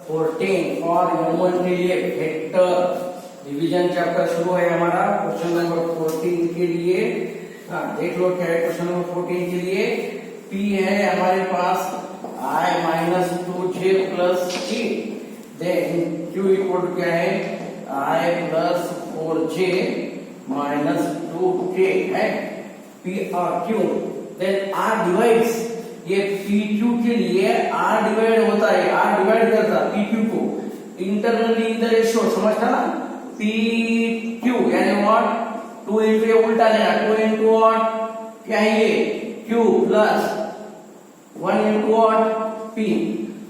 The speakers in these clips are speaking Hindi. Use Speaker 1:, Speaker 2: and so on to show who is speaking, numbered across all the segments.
Speaker 1: 14 और M1 के लिए वेक्टर डिवीजन चैप्टर शुरू है हमारा। क्वेश्चन नंबर 14 के लिए देख लो क्या है। क्वेश्चन नंबर 14 के लिए P है हमारे पास I minus 2j plus K, then Q equal to क्या है I plus 4j minus 2K है P और Q। देन R डिवाइड्स, ये PQ के लिए R डिवाइड होता है, R डिवाइड करता PQ को इंटरनली इन द रेशियो, समझता ना। PQ यानी व्हाट 2 इंटू उल्टा लेना 2 इंटू व्हाट क्या है ये Q plus 1 into what P।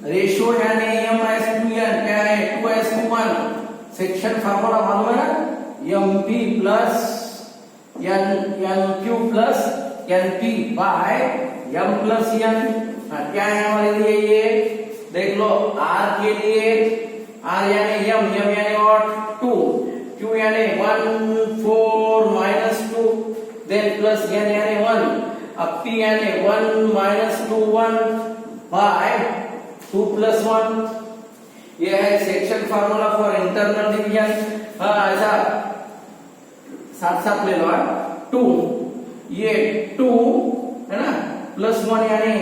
Speaker 1: Ratio यानी M/2N क्या है 2:1। सेक्शन फार्मूला मालूम है ना, MP plus NQ plus NP by M plus N। क्या है हमारे लिए ये देख लो। R के लिए R यानी M यानी व्हाट 2, Q यानी 1 4 माइनस 2, देन प्लस N यानी 1, अब P यानी 1 माइनस 2 1 बाय 2 प्लस 1। ये है section formula for internal division. ऐसा साथ साथ ले लो 2, ये 2 है ना प्लस 1 यानी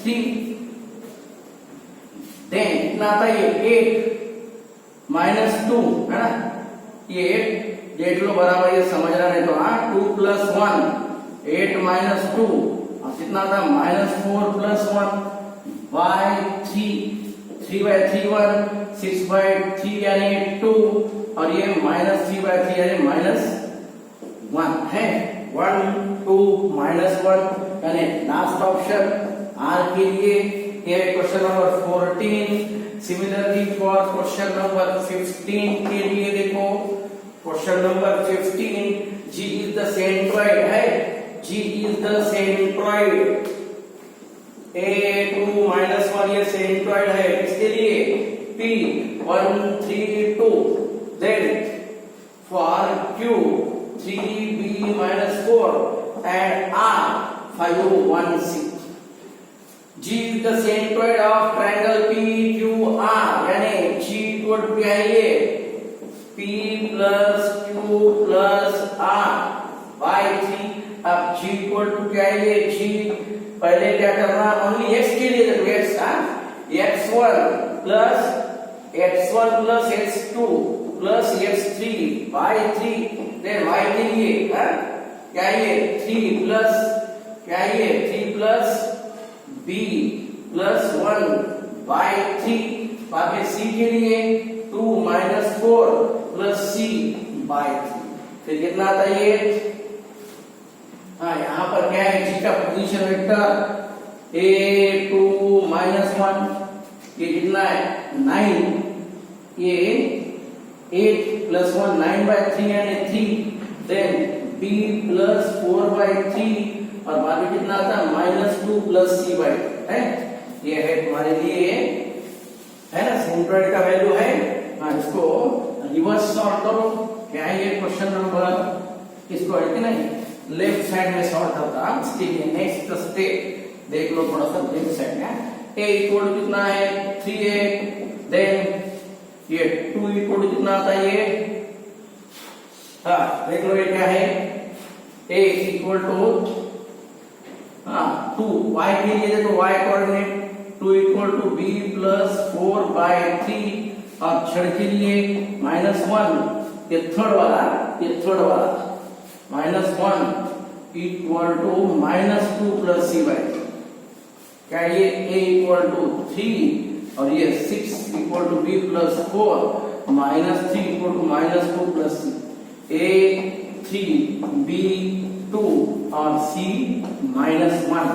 Speaker 1: 3, देन कितना आता है ये 8 माइनस 2 है ना, ये 8 देख लो बराबर, ये समझना नहीं तो 2 प्लस 1 8 माइनस 2 और कितना था minus 4 plus 1 by 3 3 by 3 1 6 by 3 यानी 2 और ये माइनस 3 बाय 3 यानी माइनस 1 है 1 2 माइनस 1 यानी लास्ट ऑप्शन R के लिए। ये question number 14। Similarly for question number 15 के लिए देखो, question number 15 G is the centroid है, G is the centroid A2 minus 1 ये सेंट्रॉइड है, इसके लिए P 1 3 2, then for Q 3B minus 4 and R 5 1 6। G is the centroid of triangle PQR, यानी G इक्वल टू क्या है ये P plus Q plus R by 3। अब G इक्वल टू क्या है ये G, पहले क्या करना ओनली x के लिए देखो x1 plus x2 plus x3 by 3, then y के लिए क्या ये 3 प्लस क्या ये 3 प्लस b प्लस 1 बाय 3, बाद में c के लिए 2 माइनस 4 प्लस c बाय 3। फिर कितना आता है ये यहाँ पर क्या है g का पोजीशन वेक्टर A2 माइनस 1, ये कितना है 9, ये 8 प्लस 1 9 बाय 3 यानी 3, देन b प्लस 4 बाय 3 और बाद में कितना आता है माइनस 2 प्लस c बाय 2 है। ये है तुम्हारे लिए है ना सेंट्रॉइड का वैल्यू है। इसको रिवर्स सॉर्ट करो, क्या है ये क्वेश्चन नंबर, इसको है कि नहीं लेफ्ट साइड में सॉर्ट होता है। इसके लिए नेक्स्ट स्टेप देख लो थोड़ा सा लेफ्ट साइड में। a इक्वल कितना है 3a, देन ये 2 इक्वल कितना आता है ये देख लो ये क्या है a इक्वल टू 2, y के लिए देखो y coordinate 2 equal to b plus 4 by 3 और z के लिए माइनस 1, ये थर्ड वाला minus 1 equal to minus 2 plus c by 3। क्या ये a इक्वल टू 3 और ये 6 equal to b plus 4 minus 3 equal to minus 2 plus c, a 3 b 2 और c माइनस 1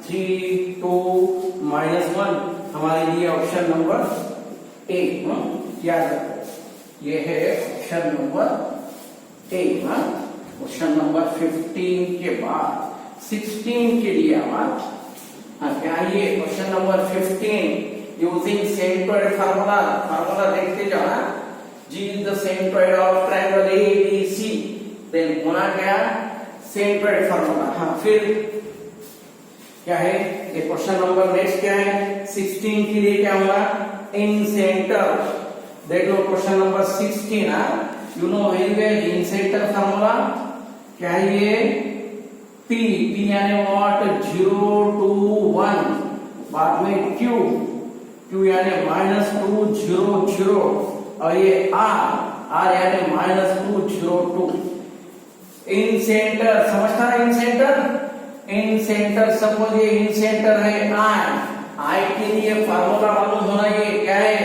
Speaker 1: 3 2 माइनस 1 हमारे लिए ऑप्शन नंबर ए याद रखो। ये है option number A. Question number 15 के बाद 16 के लिए हमारा क्या ये question number 15 using centroid formula देखते जाओ। G is the centroid of triangle ABC, then होना क्या सेंट्रॉइड फार्मूला। फिर क्या है ये क्वेश्चन नंबर नेक्स्ट क्या है 16 के लिए क्या होगा इन सेंटर देख लो question number 16 you know very well incentre formula क्या है ये P यानी व्हाट 0 to 1 बाद में Q यानी -2 0 0 और ये R यानी -2 0 2 इन सेंटर समझता है इन सेंटर सपोज ये इन सेंटर है I के लिए फार्मूला मालूम होना ये क्या है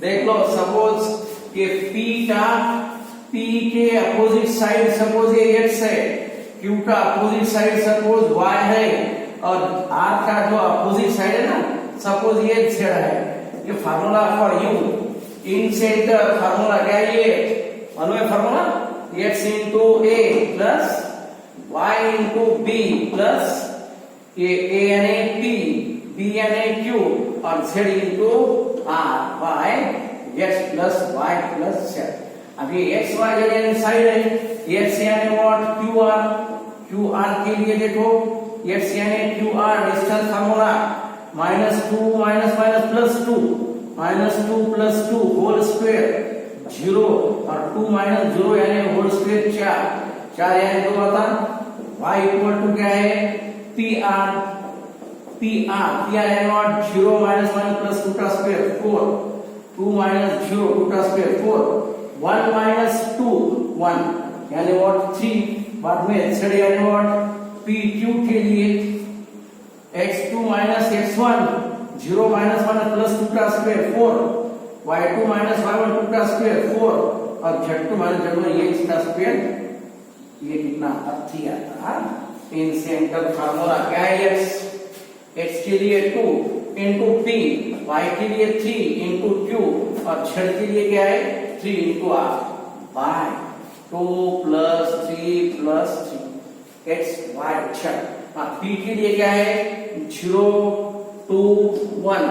Speaker 1: देख लो सपोज कि P के अपोजिट साइड सपोज ये X है Q का अपोजिट साइड सपोज Y है और R का जो अपोजिट साइड है ना सपोज ये Z है ये formula for you in centre formula क्या है ये मालूम formula X into A plus Y into B plus ये A यानी P B यानी Q और Z into R by X plus Y plus Z अब ये X Y यानी साइड है X यानी व्हाट QR के लिए देखो X यानी QR distance formula -2 -2 plus 2 whole square 0 और 2 - 0 यानी होल स्क्वायर 4 यानी 2 आता y इक्वल टू क्या है PR यानी व्हाट 0 -1 plus 2 का स्क्वायर 4 2 - 0 2 का स्क्वायर 4 1 - 2 1 यानी व्हाट 3 बाद में z यानी व्हाट PQ के लिए x2 - x1 0 - 1 plus 2 का स्क्वायर 4 y2 - y1 2 का स्क्वायर 4 और z2 - z1 ये इसका स्क्वायर ये कितना 3 आता है इन सेंटर फार्मूला क्या है x के लिए 2 into p y के लिए 3 into q और z के लिए क्या है 3 into r by 2 plus 3 plus 3 x y z p के लिए क्या है 0 2 1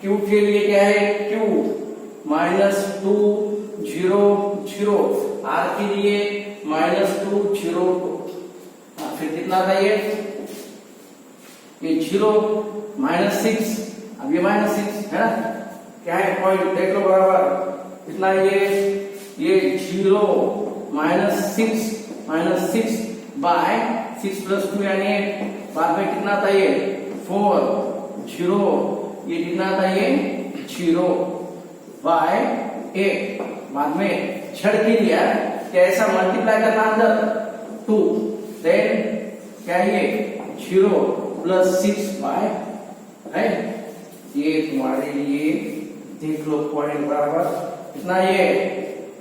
Speaker 1: q के लिए क्या है q -2 0 0 r के लिए -2 0 2 फिर कितना था ये 0 -6 अब ये -6 है ना क्या है पॉइंट देख लो बराबर कितना ये 0 -6 बाय 6 plus 2 यानी बाद में कितना था ये 4 0 ये कितना था ये 0 बाय 8 बाद में छड़ के लिया कैसा मल्टीप्लाई करना अंदर 2 देन क्या ये 0 plus 6 बाय है ये तुम्हारे लिए देख लो पॉइंट बराबर कितना ये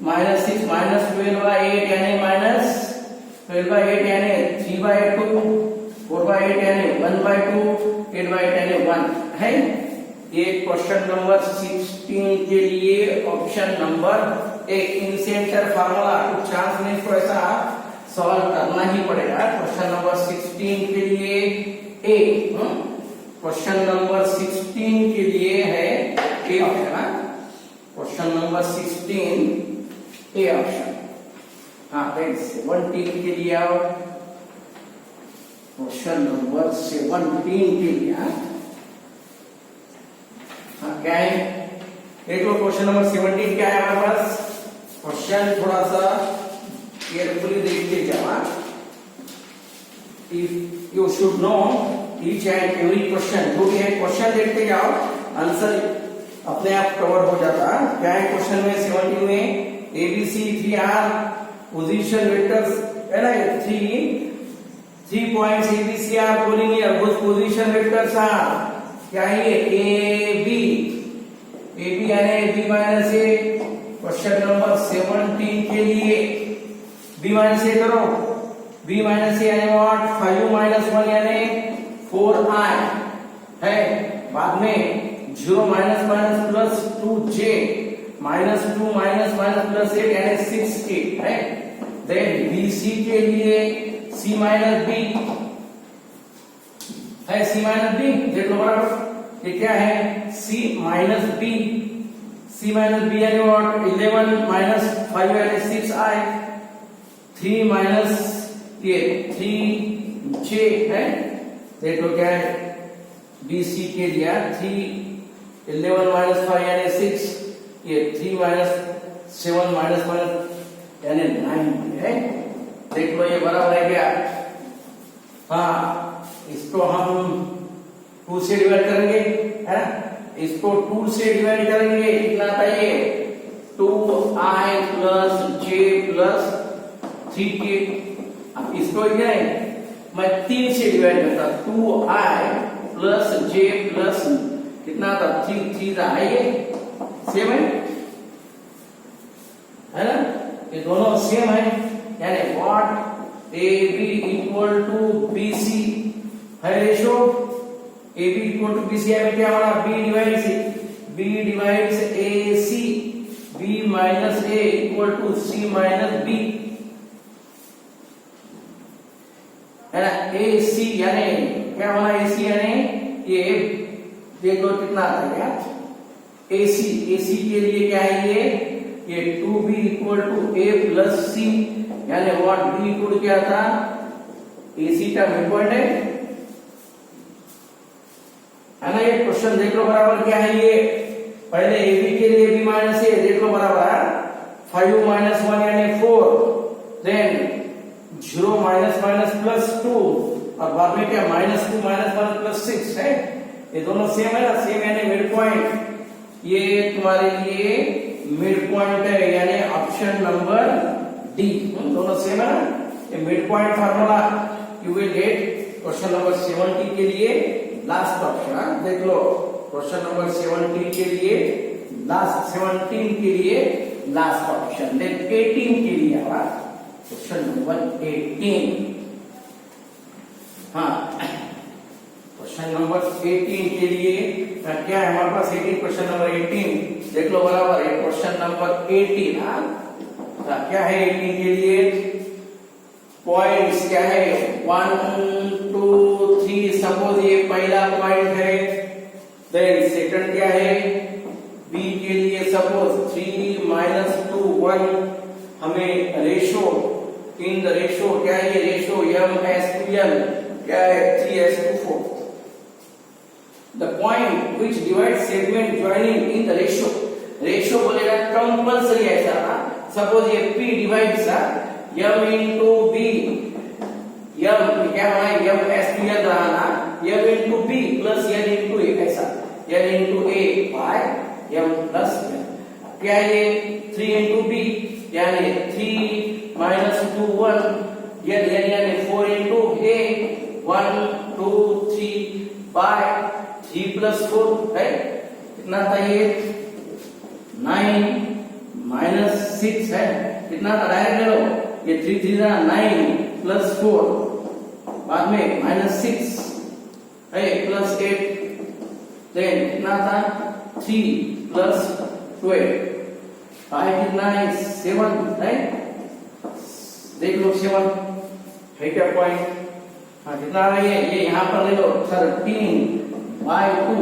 Speaker 1: -6 -12 by 8 यानी -12 by 8 यानी 3 by 2 4 by 8 यानी 1 by 2 8 by 8 यानी 1 है ये क्वेश्चन नंबर 16 के लिए ऑप्शन नंबर 1 इन सेंटर फार्मूला कुछ चांस नहीं तो ऐसा सॉल्व करना ही पड़ेगा क्वेश्चन नंबर 16 के लिए ए क्वेश्चन नंबर 16 के लिए है A option question number 16 A option हाँ 17 के लिए आओ क्वेश्चन नंबर 17 के लिए हाँ क्या है देख लो क्वेश्चन नंबर 17 क्या है हमारे पास क्वेश्चन थोड़ा सा केयरफुली देखते जाओ if you should know each and every question जो भी है क्वेश्चन देखते जाओ आंसर अपने आप कवर हो जाता है क्या है क्वेश्चन में 17 में ABC 3R पोजीशन वेक्टर्स है ना 3 points ABC are collinear whose position vectors are क्या है ये AB यानी B minus A question number 17 के लिए B माइनस A करो B माइनस A यानी व्हाट 5 माइनस 1 यानी 4I है बाद में 0 minus minus plus 2J minus 2 minus minus plus 8 यानी 6K है देन BC के लिए C माइनस B है C माइनस B देख लो बराबर ये क्या है C माइनस B यानी व्हाट 11 माइनस 5 यानी 6I 3 माइनस ये 3J है देख लो क्या है BC के लिए 3 11 माइनस 5 यानी 6, ये 3 माइनस 7 माइनस माइनस यानी 9 है। देख लो ये बराबर है क्या? हाँ, इसको हम 2 से डिवाइड करेंगे, है ना? इसको 2 से डिवाइड करेंगे, कितना आता है ये? 2i plus j plus 3k। अब इसको क्या है, मैं 3 से डिवाइड करता, 2i प्लस j प्लस कितना था? 3 था, ये सेम है ना? ये दोनों सेम है, यानी what A B equal to B C है ratio. A B equal to B C है, क्या हमारा B divides A C, B minus A equal to C minus B, है ना? ए सी यानी क्या हमारा ए सी यानी ये देखो कितना आता है क्या? ए सी के लिए क्या है ये 2b equal to A plus C, यानी व्हाट बी इक्वल क्या था? ए सी का मिड पॉइंट है ना? ये क्वेश्चन देख लो बराबर क्या है ये। पहले ए बी के लिए बी माइनस ए देख लो बराबर 5 माइनस 1 यानी 4, देन 0 माइनस माइनस प्लस 2, और बाद में क्या माइनस 2 माइनस 1 प्लस 6 है। ये दोनों सेम है ना? सेम यानी मिड पॉइंट, ये तुम्हारे लिए मिड पॉइंट है, यानी ऑप्शन नंबर डी। दोनों सेम है ना? ये mid point formula you will gate question number 70 के लिए लास्ट ऑप्शन। देख लो क्वेश्चन नंबर 70 के लिए लास्ट, 17 के लिए लास्ट ऑप्शन, देन 18 के लिए क्वेश्चन नंबर 18। हाँ, क्वेश्चन नंबर 18 के लिए क्या है हमारे पास? 18 क्वेश्चन नंबर 18 देख लो बराबर है क्वेश्चन नंबर 18। हाँ, क्या है 18 के लिए? पॉइंट्स क्या है? 1 2 3, सपोज ये पहला पॉइंट है, देन सेकंड क्या है? बी के लिए सपोज 3 माइनस 2 1, हमें रेशो इन द रेशो क्या है? ये रेशो m/s/n क्या है? 3:4। The point which divides segment joining in the ratio, ratio बोलेगा कंपल्सरी ऐसा ना। सपोज ये p divides m into b, m क्या है? m/s/n रहा ना, m into b plus n into a, ऐसा n into a by m plus n। क्या है ये? 3 into b यानी 3 minus 2 1, यानी 4 into a 1 2 3 by 3 plus 4 है, कितना था ये? 9 minus 6 है, कितना था? डायरेक्ट ले लो, ये 3 3 था 9 plus 4, बाद में minus 6 है plus 8, देन कितना था? 3 plus 12, 5 कितना है? 7 है, देख लो 7 है क्या पॉइंट? हाँ, कितना है ये यहाँ पर ले लो 13/2,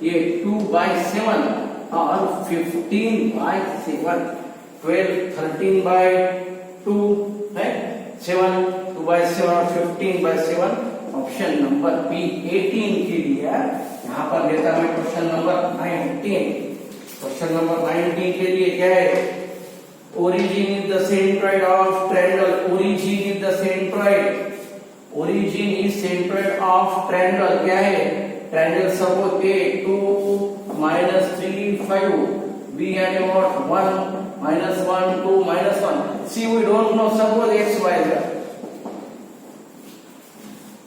Speaker 1: ये 2/7 और 15/7, 12 13/2 है, 7 2/7 और 15/7, ऑप्शन नंबर बी 18 के लिए। यहाँ पर लेता मैं क्वेश्चन नंबर 19। क्वेश्चन नंबर 19 के लिए क्या है? origin is the centroid of triangle, origin is the centroid, origin is centroid of triangle, क्या है? triangle suppose a 2 minus 3 5, b यानी what 1 minus 1 2 minus 1, see we don't know, suppose x y z।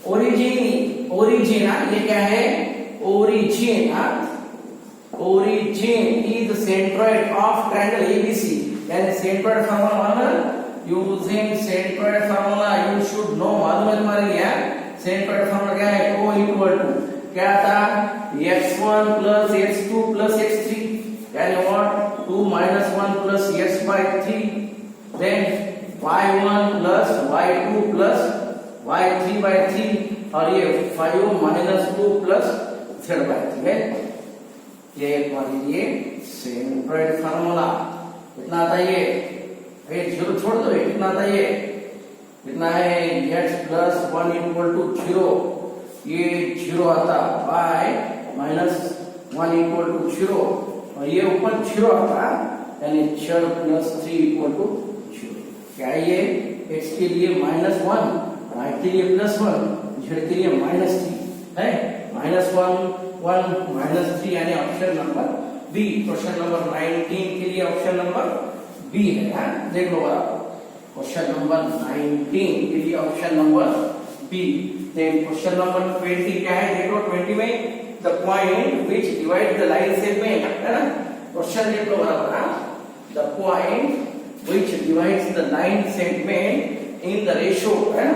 Speaker 1: origin ये क्या है? origin is the centroid of triangle ABC, यानी centroid formula, using centroid formula you should know, मालूम है तुम्हारे लिए? centroid formula क्या है? O equal to क्या था? x1 plus x2 plus x3, यानी what 2 minus 1 plus x by 3, then y1 plus y2 plus y3 by 3, और ये 5 minus 2 plus z by 3 है। ये हमारे लिए centroid formula कितना आता है? ये जीरो छोड़ दो, ये कितना आता है? ये कितना है? x plus 1 equal to 0, ये 0 आता, y minus 1 इक्वल टू 0 और ये ऊपर 0 आता यानी क्षण प्लस 3 इक्वल टू 0। क्या है ये? x के लिए -1, y के लिए +1, z के लिए -3 है। -1 1 -3 यानी option number B. Question number 19 के लिए ऑप्शन नंबर बी है। हाँ? देख लो आप क्वेश्चन नंबर 19 के लिए option number B. Then question number 20 क्या है? देखो 20 में the point which divide the line segment, है ना? क्वेश्चन देख लो बराबर। The point which divides the line segment in the ratio, है ना?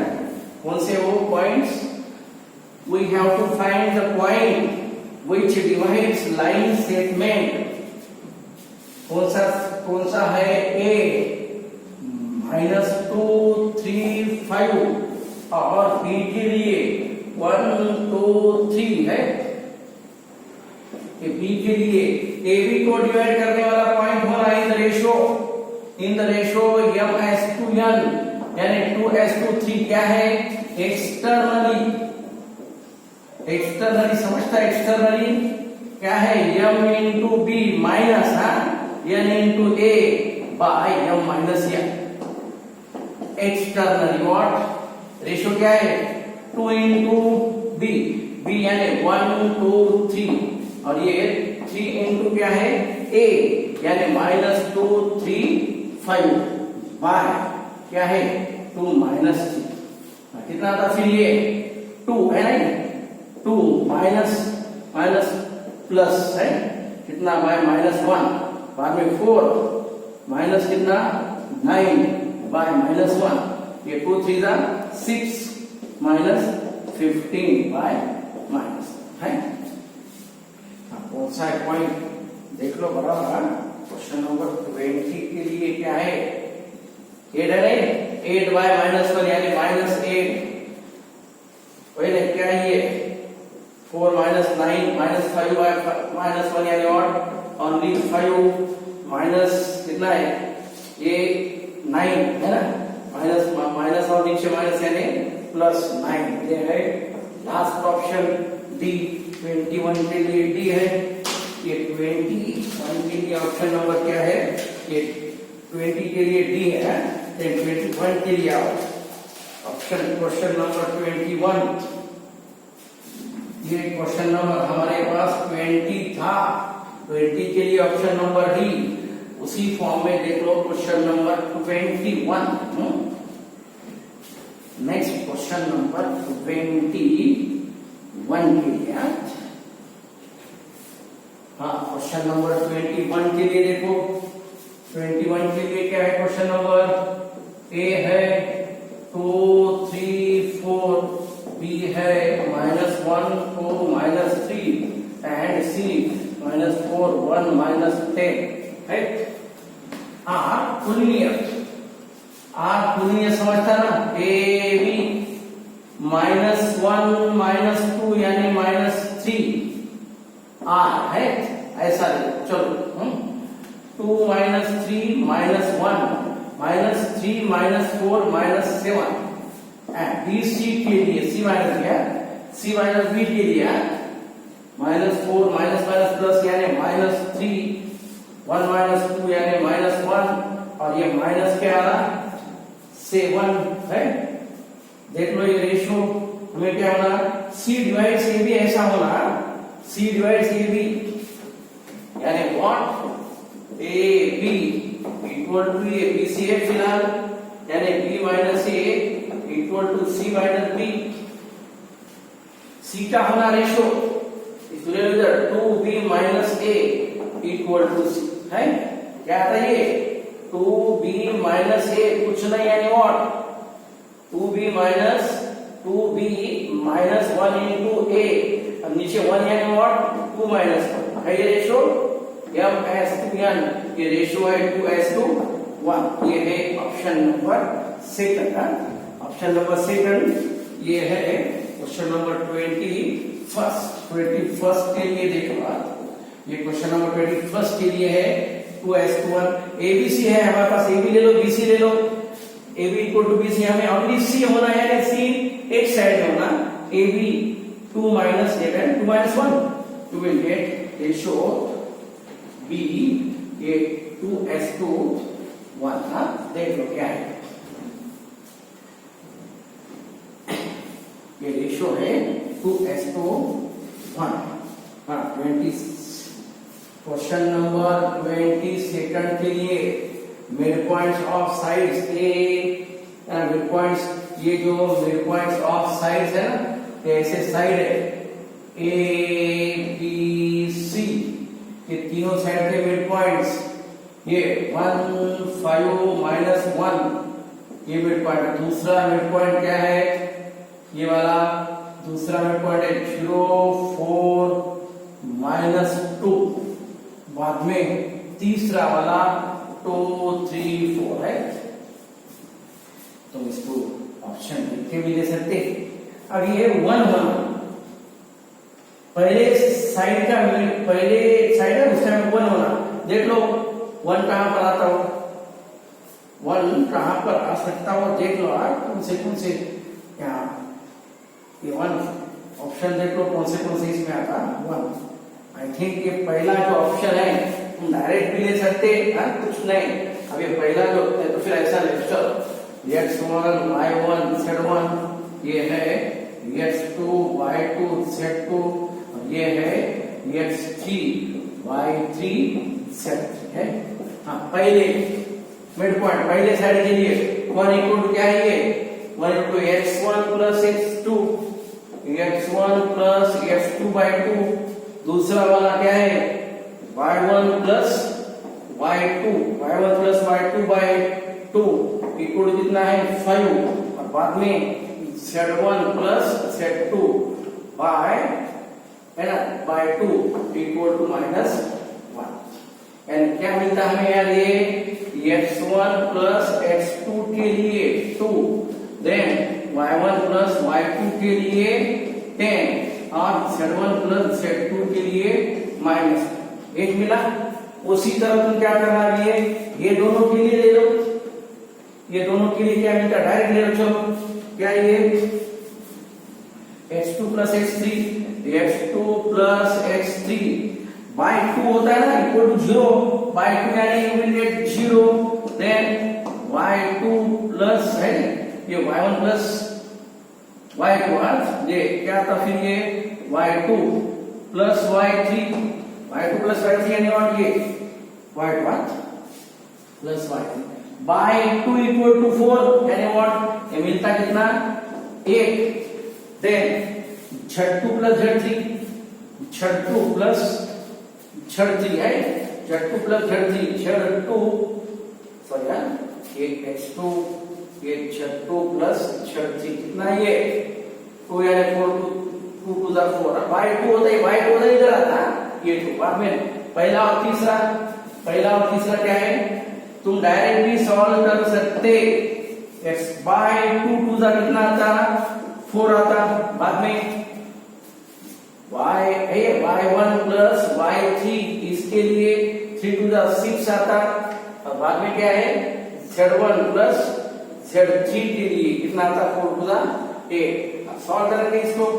Speaker 1: कौन से वो points? We have to find the point which divides line segment. कौन सा है? ए -2 3 5 और बी के लिए 1 2 3 है। बी के लिए ए बी को डिवाइड करने वाला पॉइंट हो रहा है इन द रेशियो m/2n यानी 2:3 क्या है? एक्सटर्नली समझता है। एक्सटर्नली क्या है? m × b minus n × a by m minus n। Externally what? Ratio क्या है? 2 × b, b यानी 1 2 3 और ये 3 × क्या है? a यानी -2 3 5 बाय क्या है? 2 -3। कितना था फिर ये? 2 है ना? 2 माइनस प्लस है कितना? बाय -1 बाद में 4 माइनस कितना? 9 बाय -1 ये 2 3 6 -15 बाय माइनस है। कौन सा है पॉइंट? देख लो बराबर। क्वेश्चन नंबर 20 के लिए क्या है? 8 है। 8 बाय -1 यानी -8। पहले क्या है ये? 4 -9 -5 बाय -1 यानी और ओनली 5 माइनस कितना है? ये 9 है ना? माइनस और नीचे माइनस यानी +9। ये है लास्ट ऑप्शन डी। 21 के लिए डी है। ये 21 के लिए ऑप्शन नंबर क्या है? ये 20 के लिए डी है। 21 के लिए ऑप्शन क्वेश्चन नंबर 21। ये क्वेश्चन नंबर हमारे पास 20 था। 20 के लिए ऑप्शन नंबर डी। उसी फॉर्म में देख लो question number 21। Next question number 21 के लिए। हाँ, क्वेश्चन नंबर 21 के लिए देखो। 21 के लिए क्या है? क्वेश्चन नंबर ए है 2 3 4, बी है -1 2 -3 एंड सी -4 1 -10 है। तुलनीय समझता ना? ए बी -1 -2 यानी -3 आर है। ऐसा चलो 2 -3 -1 -3 -4 -7 बी सी के लिए सी माइनस क्या? सी माइनस बी के लिए -4 माइनस प्लस यानी -3 1 -2 यानी -1 और ये माइनस क्या आ रहा? 7 है। देख लो ये रेशियो हमें क्या होना? सी डिवाइड ए बी ऐसा होना। सी डिवाइड ए बी यानी what? A B equal to A B C है फिलहाल यानी B minus A equal to C minus B. C का होना रेशियो इसलिए 2b minus A equal to C है। क्या आता है ये? 2b माइनस ए कुछ नहीं यानी व्हाट? 2b माइनस 1 इंटू ए। अब नीचे 1 यानी व्हाट? 2 माइनस 1 है ये रेशियो m/2n। ये रेशियो है 2:1। ये है option number second. Option number second ये है क्वेश्चन नंबर 21 के लिए देखो। ये क्वेश्चन नंबर 21 के लिए है 2:1। एबीसी है हमारे पास। एबी ले लो, बीसी ले लो। AB इक्वल टू BC हमें ओनली C होना है यानी C एक साइड में होना। AB 2 - 8 2 - 1 you will get ratio be ये 2:1 हाँ देख लो क्या है ये रेशो है 2:1 हाँ 20 क्वेश्चन नंबर 22 के लिए mid points of sides A mid points ये जो मिड पॉइंट्स ऑफ साइड्स है ना ऐसे साइड है ए बी सी ये तीनों साइड के मिड पॉइंट्स ये 1 5 -1 ये मिड पॉइंट दूसरा मिड पॉइंट क्या है ये वाला दूसरा मिड पॉइंट है 0 4 -2 बाद में तीसरा वाला 2 3 4 है तुम इसको ऑप्शन लिख के भी ले सकते अब ये 1 1 पहले साइड का पहले साइड है उसका 1 होना देख लो 1 कहां पर आता हो 1 कहां पर आ सकता हो देख लो यार कौन से यहाँ ये 1 ऑप्शन देख लो कौन से इसमें आता 1 आई थिंक ये पहला जो ऑप्शन है तुम डायरेक्ट भी ले सकते हैं कुछ नहीं अब ये पहला जो है तो फिर ऐसा ले चलो x1 y1 z1 ये है x2 y2 z2 और ये है x3 y3 z3 है हाँ पहले मिड पॉइंट पहले साइड के लिए 1 इक्वल टू क्या है ये 1 equal to x1 plus x2 by 2 दूसरा वाला क्या है y1 plus y2 by 2 equal कितना है 5 और बाद में z1 प्लस z2 by है ना by 2 इक्वल टू -1 एंड क्या मिलता है हमें यार ये x1 प्लस x2 के लिए 2 देन y1 प्लस y2 के लिए 10 और z1 प्लस z2 के लिए -1 मिला उसी तरह तुम क्या करना है ये दोनों के लिए ले लो ये दोनों के लिए क्या मिलता डायरेक्ट ले लो चलो क्या ये x2 प्लस x3 by 2 होता है ना इक्वल टू 0 by 2 यानी you will get 0 then y2 plus है ये y1 प्लस y2 ये क्या था फिर ये y2 प्लस y3 यानी और ये y2 plus y3 by 2 equal to 4 यानी व्हाट ये मिलता कितना 8 देन z2 प्लस z3 है z2 प्लस z3 सॉरी ये x2 ये z2 प्लस z3 कितना ये 2 यानी 4 2 टू द 4 by 2 होता है इधर आता ये 2 बाद में पहला और तीसरा क्या है तुम डायरेक्ट भी सॉल्व कर सकते x by 2 टू द कितना आता 4 आता बाद में y1 प्लस y3 इसके लिए 3 टू द 6 आता और बाद में क्या है z1 प्लस z3 के लिए कितना आता 4 टू द 8 सॉल्व करेंगे इसको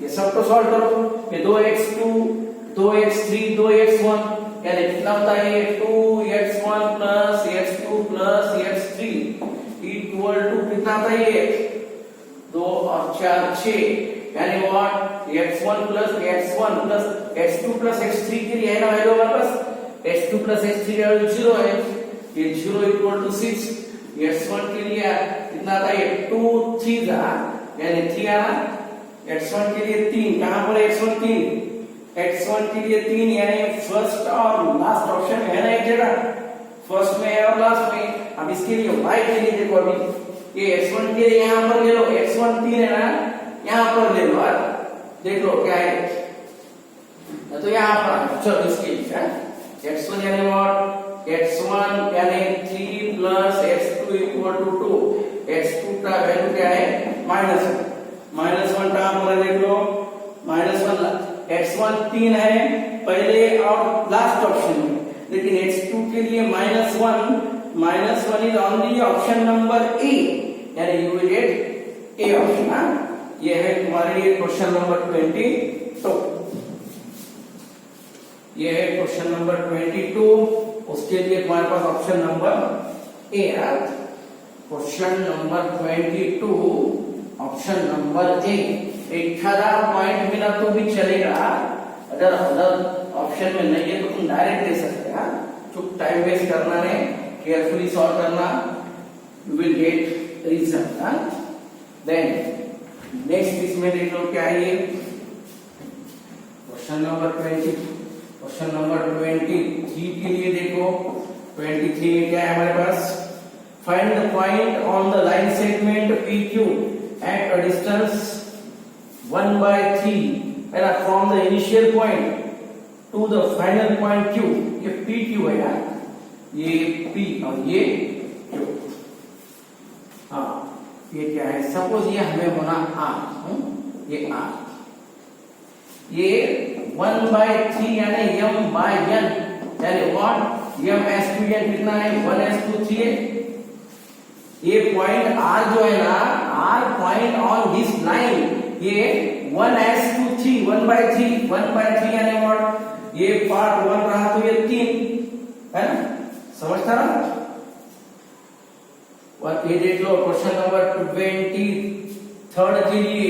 Speaker 1: ये सब तो सॉल्व करो ये 2x2 2x3 2x1 यानी कितना होता है 2x1 plus x2 plus x3 equal to कितना आता है 2 और 4 6 यानी what x1 plus x2 plus x3 के लिए है ना वैल्यू हमारे पास x2 प्लस x3 की वैल्यू 0 है ये 0 इक्वल टू 6 x1 के लिए कितना आता है 2 3 यानी 3 आना x1 के लिए 3 कहां पर x1 के लिए 3 यानी फर्स्ट और लास्ट ऑप्शन में है ना एक जगह फर्स्ट में है और लास्ट में अब इसके लिए y के लिए देखो अभी ये x1 के लिए यहां पर ले लो x1 3 है ना यहां पर ले लो यार देख लो क्या है तो यहां पर चलो इसके लिए x1 यानी व्हाट x1 यानी 3 plus x2 equal to 2 x2 का वैल्यू क्या है -1 कहां पर देख लो -1 x1 3 है पहले और लास्ट ऑप्शन में लेकिन x2 के लिए -1 is only option number A यानी you will get A option ये है तुम्हारे लिए क्वेश्चन नंबर 22 तो ये है क्वेश्चन नंबर 22। उसके लिए तुम्हारे पास ऑप्शन नंबर ए है। क्वेश्चन नंबर 22 ऑप्शन नंबर ए। 18 पॉइंट मिला तो भी चलेगा, अगर अदर ऑप्शन में नहीं है तो तुम डायरेक्ट दे सकते हैं। चुप टाइम वेस्ट करना नहीं, केयरफुली सॉल्व करना, you will get result. Then next इसमें देख लो क्या है ये क्वेश्चन नंबर 20। क्वेश्चन नंबर 23 के लिए देखो 23 में क्या है हमारे पास, find the point on the line segment PQ at a distance 1/3 है ना, from the initial point to the final point Q। ये PQ है यार, ये P और ये Q। हाँ ये क्या है, सपोज ये हमें होना R, ये R, ये 1/3 यानी m/n यानी व्हाट, m/s2n कितना है 1/s2 3 है। ये पॉइंट R जो है ना, R point on this line, ये 1/s2 3 1/3 यानी व्हाट, ये पार्ट 1 रहा तो ये 3 है ना, समझता ना। और ये देख लो क्वेश्चन नंबर 23 के लिए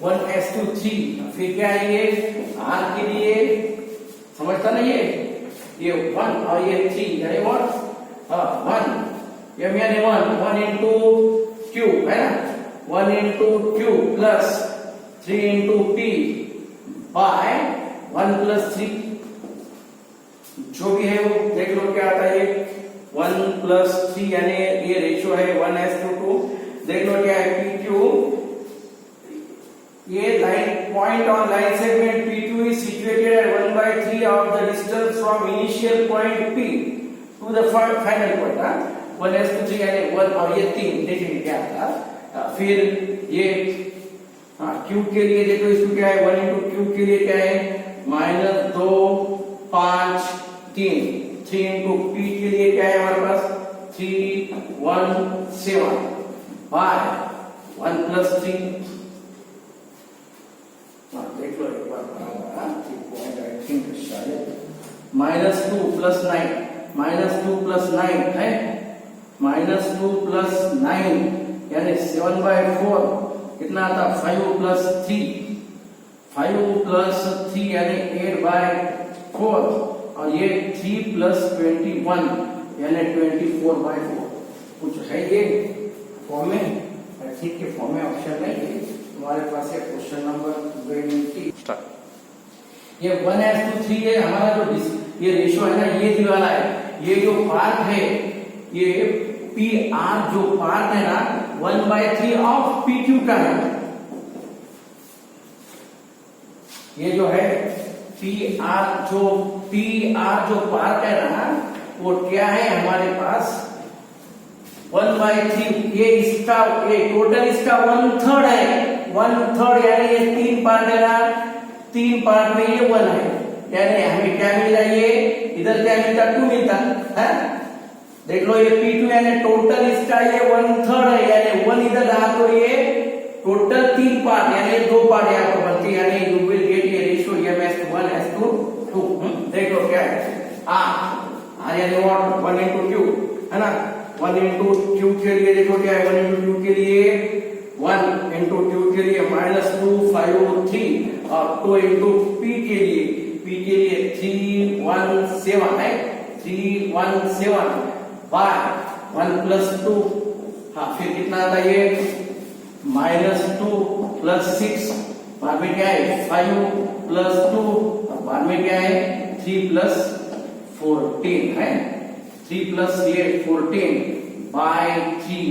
Speaker 1: 1/s2 3, फिर क्या है ये R के लिए, समझता ना, ये 1 और ये 3 यानी व्हाट 1 m यानी 1 into Q है ना, 1 into Q plus 3 into P by 1 plus 3, जो भी है वो देख लो क्या आता है, 1 plus 3 यानी ये रेशियो है 1/2। देख लो क्या है PQ, ये line point on line segment PQ is situated at 1/3 of the distance from initial point P to the final point। 1/3 यानी 1 और ये 3, देखेंगे क्या आता। फिर ये Q के लिए देखो, इसको क्या है 1 into Q के लिए क्या है -2 5 3, 3 into P के लिए क्या है हमारे पास 3 1 7 by 1 plus 3। देख लो एक बार -2 plus 9 है, -2 plus 9 यानी 7/4 कितना आता 5 plus 3 यानी 8/4 और ये 3 plus 21 यानी 24/4। कुछ है ये फॉर्म में, ठीक है फॉर्म में ऑप्शन नहीं है तुम्हारे पास है। क्वेश्चन नंबर 20 ये 1/3 है हमारा, जो ये रेशियो है ना, ये वाला है, ये जो पार्ट है ये PR जो पार्ट है ना 1/3 ऑफ PQ का है। ये जो है PR जो पार्ट है ना, वो क्या है हमारे पास 1/3। ये टोटल इसका 1/3 है, 1/3 यानी ये 3 पार्ट है ना, 3 पार्ट में ये 1 है, यानी हमें क्या मिला, ये इधर क्या मिलता 2 मिलता है। देख लो ये P2 यानी टोटल इसका ये 1/3 है, यानी 1 इधर रहा तो ये टोटल 3 पार्ट यानी 2 पार्ट यहाँ पर बनते हैं, यानी यू विल गेट ये रेशियो m/1/2। देख लो क्या है R यानी व्हाट 1 into Q है ना, 1 into Q के लिए देखो क्या है, 1 into Q के लिए 1 into Q के लिए -2 5 3 और 2 into P के लिए 3 1 7 है, 3 1 7 by 1 plus 2। हाँ फिर कितना आता है ये -2 plus 6, बाद में क्या है 5 plus 2, बाद में क्या है 3 plus 14 है, 3 plus ये 14 by 3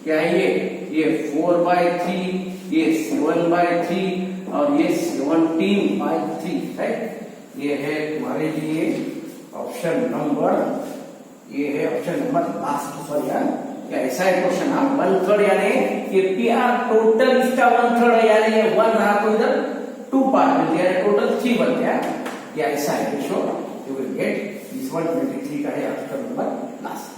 Speaker 1: क्या है ये 4/3, ये 7/3 और ये 17/3 है। ये है तुम्हारे लिए ऑप्शन नंबर, ये है ऑप्शन नंबर लास्ट, सॉरी यार, क्या ऐसा है क्वेश्चन। 1/3 यानी ये PR टोटल इसका 1/3 है, यानी ये 1 रहा तो इधर 2 पार्ट मिल गया, टोटल 3 बन गया। ये ऐसा है, यू विल गेट दिस 123 का है ऑप्शन नंबर लास्ट।